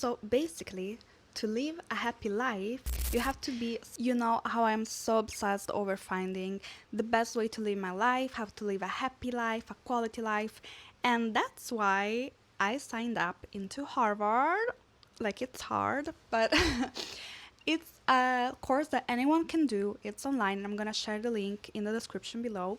So basically, to live a happy life, you have to be, you know how I'm so obsessed over finding the best way to live my life, how to live a happy life, a quality life. And that's why I signed up into Harvard. Like, it's hard, but it's a course that anyone can do. It's online, and I'm gonna share the link in the description below.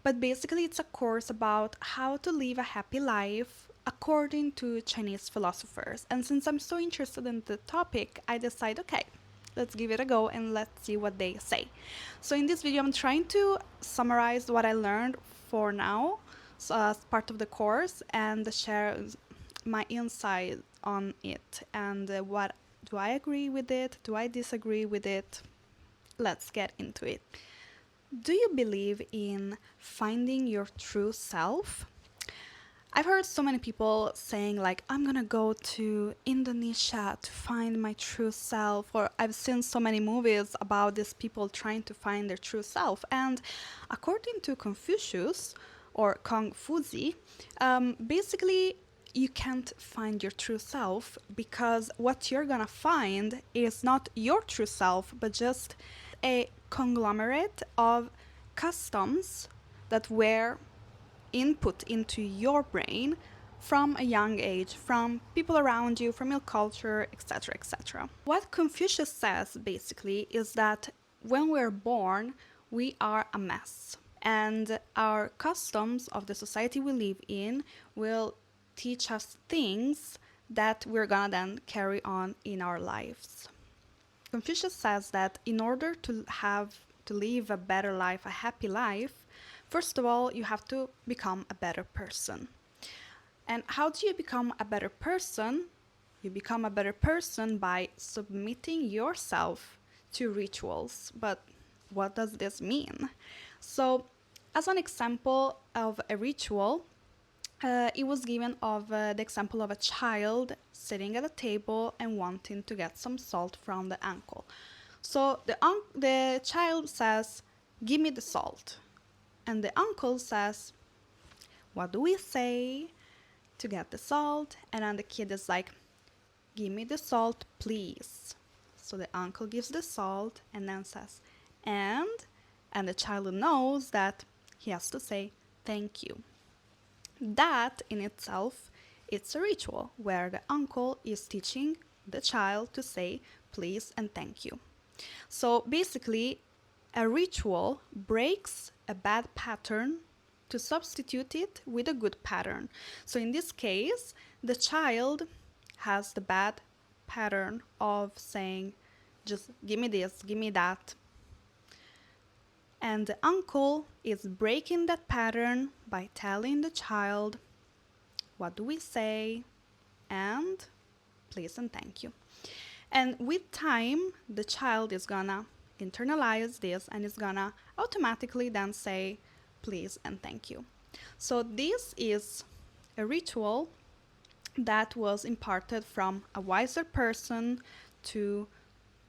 But basically, it's a course about how to live a happy life according to Chinese philosophers. And since I'm so interested in the topic, I decided, okay, let's give it a go and let's see what they say. So in this video, I'm trying to summarize what I learned for now, so as part of the course, and share my insight on it and what do I agree with it, do I disagree with it. Let's get into it. Do you believe in finding your true self? I've heard so many people saying like, I'm gonna go to Indonesia to find my true self, or I've seen so many movies about these people trying to find their true self. And according to Confucius, or Confucius, basically you can't find your true self because what you're gonna find is not your true self, but just a conglomerate of customs that were input into your brain from a young age, from people around you, from your culture, etc., etc. What Confucius says basically is that when we're born, we are a mess, and our customs of the society we live in will teach us things that we're gonna then carry on in our lives. Confucius says that in order to live a better life, a happy life, first of all, you have to become a better person. And how do you become a better person? You become a better person by submitting yourself to rituals. But what does this mean? So, as an example of a ritual, it was given of the example of a child sitting at a table and wanting to get some salt from the uncle. So the child says, "Give me the salt." And the uncle says, "What do we say to get the salt?" And then the kid is like, "Give me the salt, please." So the uncle gives the salt and then says, and the child knows that he has to say, "Thank you." That in itself, it's a ritual where the uncle is teaching the child to say please and thank you. So basically, a ritual breaks a bad pattern to substitute it with a good pattern. So in this case, the child has the bad pattern of saying, just give me this, give me that. And the uncle is breaking that pattern by telling the child, what do we say? And please and thank you. And with time, the child is gonna internalize this and is gonna automatically then say please and thank you. So this is a ritual that was imparted from a wiser person to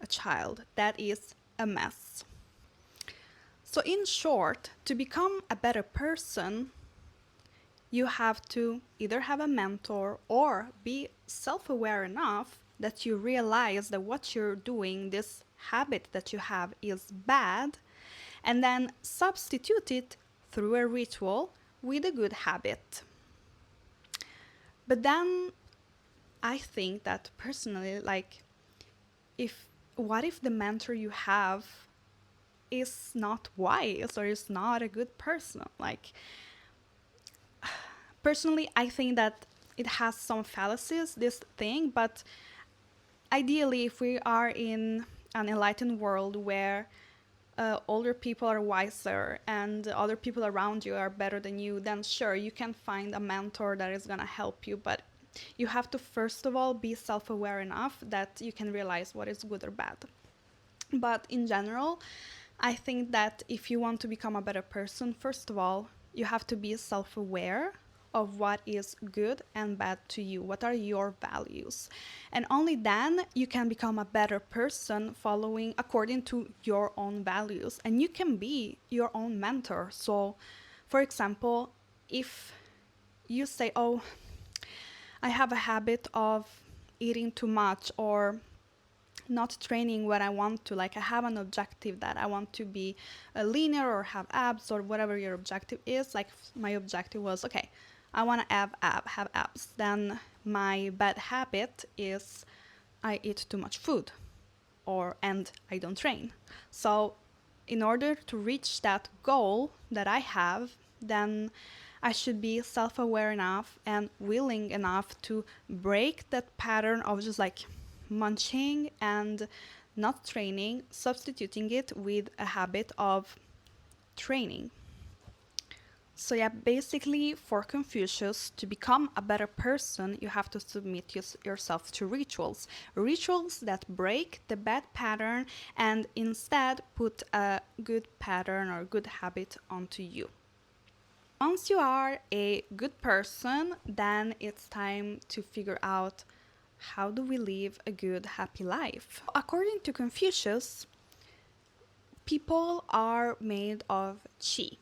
a child that is a mess. So in short, to become a better person, you have to either have a mentor or be self-aware enough that you realize that what you're doing, this habit that you have, is bad, and then substitute it through a ritual with a good habit. But then I think that personally, like, what if the mentor you have is not wise or is not a good person? Like, personally, I think that it has some fallacies, this thing, but ideally, if we are in an enlightened world where older people are wiser and other people around you are better than you, then sure, you can find a mentor that is gonna help you, but you have to first of all be self-aware enough that you can realize what is good or bad. But in general, I think that if you want to become a better person, first of all, you have to be self-aware of what is good and bad to you, what are your values. And only then you can become a better person following according to your own values. And you can be your own mentor. So, for example, if you say, oh, I have a habit of eating too much or not training when I want to. Like I have an objective that I want to be linear or have abs or whatever your objective is. Like my objective was, okay, I want to have abs. Then my bad habit is I eat too much food and I don't train. So in order to reach that goal that I have, then I should be self-aware enough and willing enough to break that pattern of just like munching and not training, substituting it with a habit of training. So yeah, basically for Confucius, to become a better person, you have to submit yourself to rituals. Rituals that break the bad pattern and instead put a good pattern or good habit onto you. Once you are a good person, then it's time to figure out how do we live a good, happy life. According to Confucius, people are made of qi.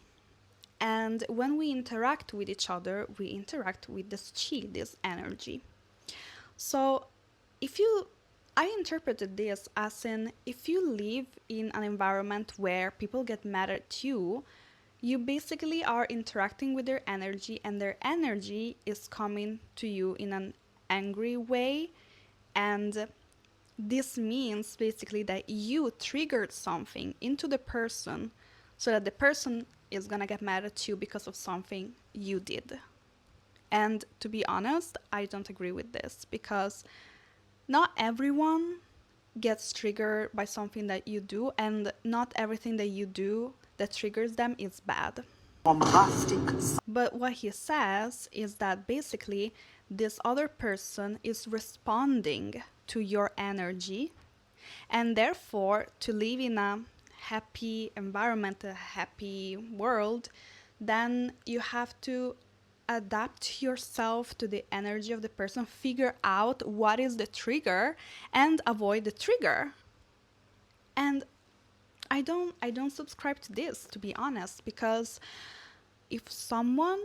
And when we interact with each other, we interact with this qi, this energy. So I interpreted this as in, if you live in an environment where people get mad at you, you basically are interacting with their energy and their energy is coming to you in an angry way. And this means basically that you triggered something into the person so that the person is gonna get mad at you because of something you did. And to be honest, I don't agree with this because not everyone gets triggered by something that you do, and not everything that you do that triggers them is bad. Bombastic. But what he says is that basically this other person is responding to your energy, and therefore to live in a happy environment, a happy world, then you have to adapt yourself to the energy of the person, figure out what is the trigger and avoid the trigger. And I don't subscribe to this, to be honest, because if someone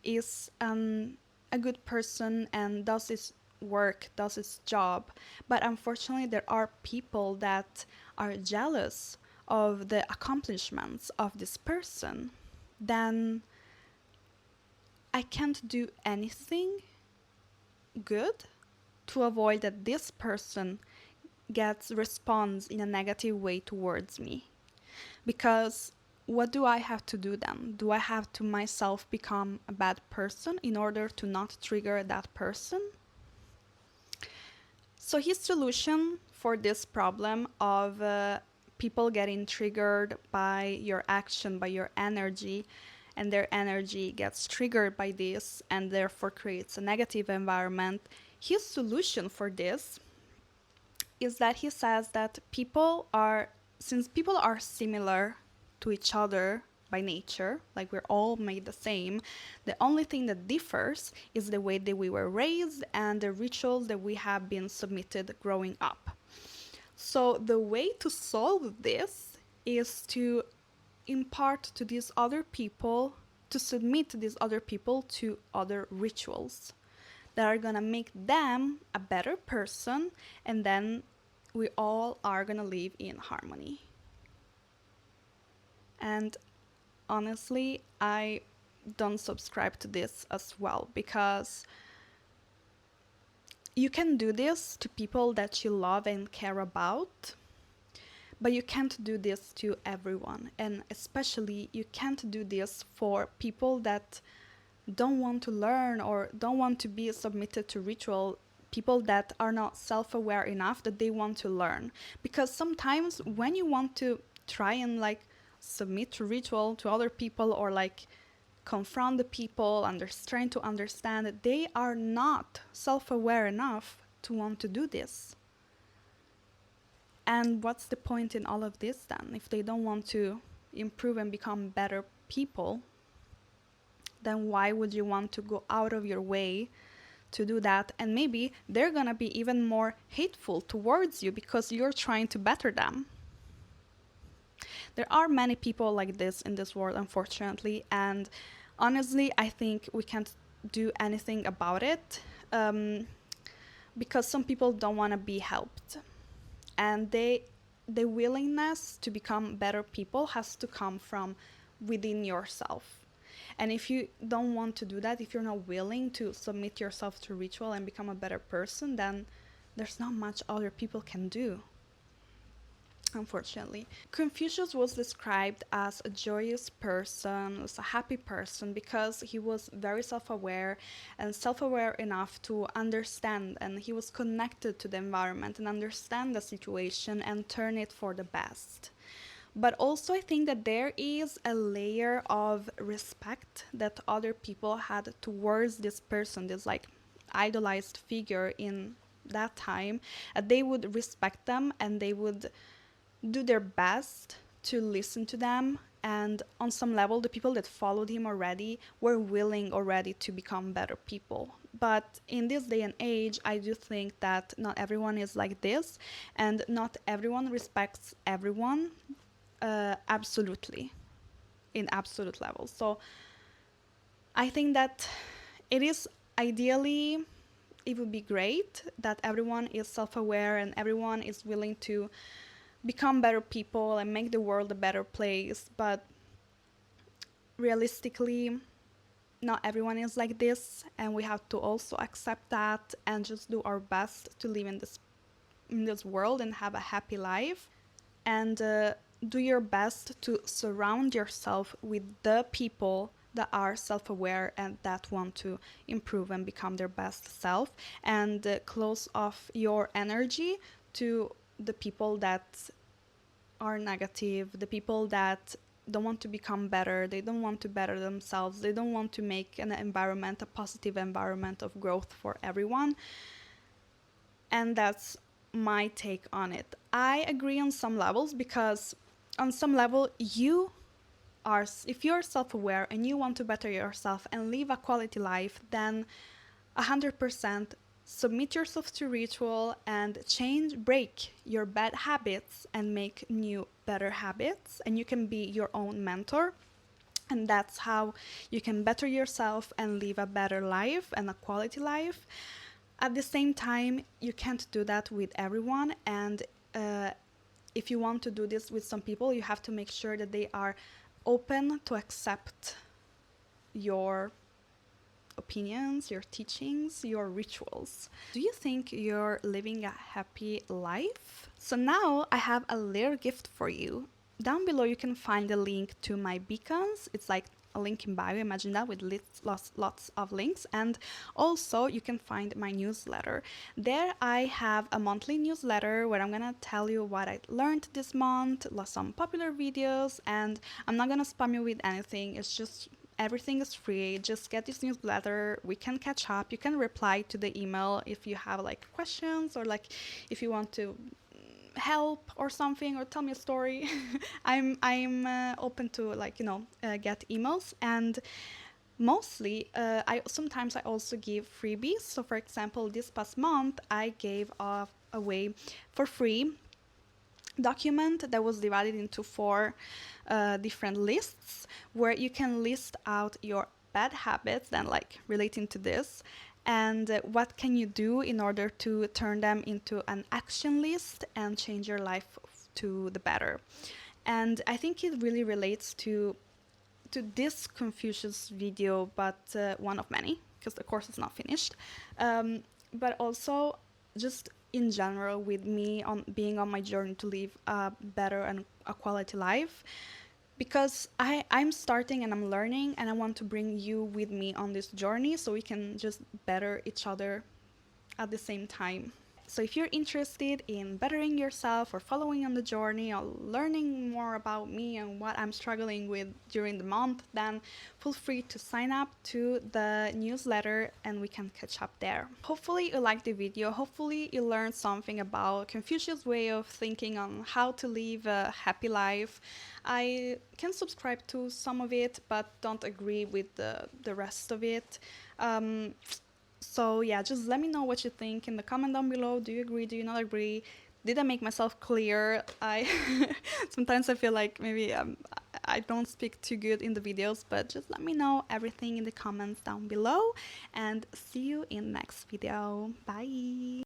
is a good person and does his work, does his job, but unfortunately there are people that are jealous of the accomplishments of this person, then I can't do anything good to avoid that this person responds in a negative way towards me. Because what do I have to do then? Do I have to myself become a bad person in order to not trigger that person? So his solution for this problem of people getting triggered by your action, by your energy, and their energy gets triggered by this and therefore creates a negative environment, his solution for this is that he says that since people are similar to each other by nature, like we're all made the same, the only thing that differs is the way that we were raised and the rituals that we have been submitted growing up. So the way to solve this is to impart to these other people, to submit these other people to other rituals that are gonna make them a better person, and then we all are gonna live in harmony. And honestly, I don't subscribe to this as well, because you can do this to people that you love and care about, but you can't do this to everyone. And especially you can't do this for people that don't want to learn or don't want to be submitted to ritual, people that are not self-aware enough that they want to learn. Because sometimes when you want to try and like submit to ritual to other people or like confront the people, trying to understand that they are not self-aware enough to want to do this. And what's the point in all of this then? If they don't want to improve and become better people, then why would you want to go out of your way to do that? And maybe they're gonna be even more hateful towards you because you're trying to better them. There are many people like this in this world, unfortunately, and honestly, I think we can't do anything about it. because some people don't want to be helped, and the willingness to become better people has to come from within yourself. And if you don't want to do that, if you're not willing to submit yourself to ritual and become a better person, then there's not much other people can do, unfortunately. Confucius was described as a joyous person, as a happy person, because he was very self-aware and self-aware enough to understand, and he was connected to the environment and understand the situation and turn it for the best. But also, I think that there is a layer of respect that other people had towards this person, this like idolized figure in that time. They would respect them and they would do their best to listen to them. And on some level, the people that followed him already were willing already to become better people. But in this day and age, I do think that not everyone is like this, and not everyone respects everyone absolutely, in absolute levels. So I think that it is ideally, it would be great that everyone is self-aware and everyone is willing to become better people and make the world a better place. But realistically, not everyone is like this, and we have to also accept that and just do our best to live in this world and have a happy life. And do your best to surround yourself with the people that are self-aware and that want to improve and become their best self, and close off your energy to the people that are negative, the people that don't want to become better, they don't want to better themselves, they don't want to make an environment, a positive environment of growth for everyone. And that's my take on it. I agree on some levels, because on some level you are, if you're self-aware and you want to better yourself and live a quality life, then 100% submit yourself to ritual and break your bad habits and make new better habits, and you can be your own mentor. And that's how you can better yourself and live a better life and a quality life. At the same time, you can't do that with everyone, and if you want to do this with some people, you have to make sure that they are open to accept your opinions, your teachings, your rituals. Do you think you're living a happy life? So now I have a little gift for you. Down below you can find a link to my beacons. It's like a link in bio, imagine that, with lots of links. And also you can find my newsletter. There I have a monthly newsletter where I'm gonna tell you what I learned this month, some popular videos, and I'm not gonna spam you with anything. It's just, everything is free. Just get this newsletter, we can catch up, you can reply to the email if you have like questions, or like if you want to help or something, or tell me a story. I'm open to, like, get emails. And mostly I also give freebies. So for example, this past month I gave away for free document that was divided into 4 different lists, where you can list out your bad habits, then like relating to this, and what can you do in order to turn them into an action list and change your life to the better. And I think it really relates to this Confucius video, but one of many, because the course is not finished, but also just in general with me on being on my journey to live a better and a quality life, because I'm starting and I'm learning, and I want to bring you with me on this journey so we can just better each other at the same time. So if you're interested in bettering yourself, or following on the journey, or learning more about me and what I'm struggling with during the month, then feel free to sign up to the newsletter and we can catch up there. Hopefully you liked the video. Hopefully you learned something about Confucius' way of thinking on how to live a happy life. I can subscribe to some of it, but don't agree with the rest of it. So yeah, just let me know what you think in the comment down below. Do you agree? Do you not agree? Did I make myself clear? Sometimes I feel like maybe I don't speak too good in the videos, but just let me know everything in the comments down below, and see you in the next video. Bye!